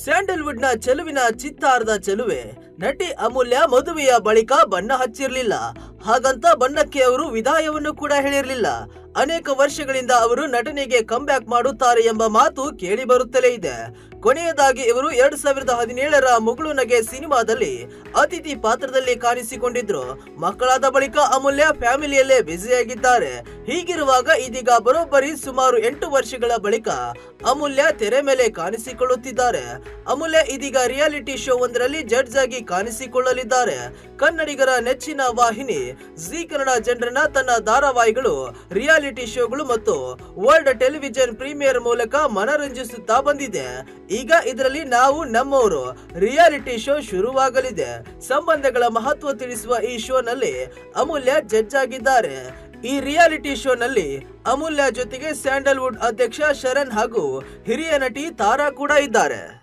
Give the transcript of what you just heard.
Sandalwood ನ ಚೆಲುವಿನ ಚಿತ್ತಾರದ ಚೆಲುವೆ ನಟಿ ಅಮೂಲ್ಯ ಮದುವೆಯ ಬಳಿಕ ಬಣ್ಣ ಹಚ್ಚಿರ್ಲಿಲ್ಲ. ಹಾಗಂತ ಬಣ್ಣಕ್ಕೆ ಅವರು ವಿದಾಯವನ್ನು ಕೂಡ ಹೇಳಿರಲಿಲ್ಲ. ಅನೇಕ ವರ್ಷಗಳಿಂದ ಅವರು ನಟನೆಗೆ ಕಮ್ಬ್ಯಾಕ್ ಮಾಡುತ್ತಾರೆ ಎಂಬ ಮಾತು ಕೇಳಿ ಬರುತ್ತಲೇ ಇದೆ. ಕೊನೆಯದಾಗಿ ಇವರು 2017ರ ಮುಗುಳು ನಗೆ ಸಿನಿಮಾದಲ್ಲಿ ಅತಿಥಿ ಪಾತ್ರದಲ್ಲಿ ಕಾಣಿಸಿಕೊಂಡಿದ್ರು. ಮಕ್ಕಳಾದ ಬಳಿಕ ಅಮೂಲ್ಯ ಫ್ಯಾಮಿಲಿಯಲ್ಲೇ ಬ್ಯುಸಿಯಾಗಿದ್ದಾರೆ. ಹೀಗಿರುವಾಗ ಇದೀಗ ಬರೋಬ್ಬರಿ ಸುಮಾರು 8 ವರ್ಷಗಳ ಬಳಿಕ ಅಮೂಲ್ಯ ತೆರೆ ಮೇಲೆ ಕಾಣಿಸಿಕೊಳ್ಳುತ್ತಿದ್ದಾರೆ. ಅಮೂಲ್ಯ ಇದೀಗ ರಿಯಾಲಿಟಿ ಶೋ ಒಂದರಲ್ಲಿ ಜಡ್ಜ್ ಆಗಿ ಕಾಣಿಸಿಕೊಳ್ಳಲಿದ್ದಾರೆ. ಕನ್ನಡಿಗರ ನೆಚ್ಚಿನ ವಾಹಿನಿ ಜಿ ಕನ್ನಡ ಜನರನ್ನ ತನ್ನ ಧಾರಾವಾಹಿಗಳು, ರಿಯಾಲಿಟಿ ಶೋಗಳು ಮತ್ತು ವರ್ಲ್ಡ್ ಟೆಲಿವಿಷನ್ ಪ್ರೀಮಿಯರ್ ಮೂಲಕ ಮನರಂಜಿಸುತ್ತಾ ಬಂದಿದೆ. ಈಗ ಇದರಲ್ಲಿ ನಾವು ನಮ್ಮವರು ರಿಯಾಲಿಟಿ ಶೋ ಶುರುವಾಗಲಿದೆ. ಸಂಬಂಧಗಳ ಮಹತ್ವ ತಿಳಿಸುವ ಈ ಶೋನಲ್ಲಿ ಅಮೂಲ್ಯ ಜಡ್ಜ್ ಆಗಿದ್ದಾರೆ. ಈ ರಿಯಾಲಿಟಿ ಶೋನಲ್ಲಿ ಅಮೂಲ್ಯ ಜೊತೆಗೆ ಸ್ಯಾಂಡಲ್ವುಡ್ ಅಧ್ಯಕ್ಷ ಶರಣ್ ಹಾಗೂ ಹಿರಿಯ ನಟಿ ತಾರಾ ಕೂಡ ಇದ್ದಾರೆ.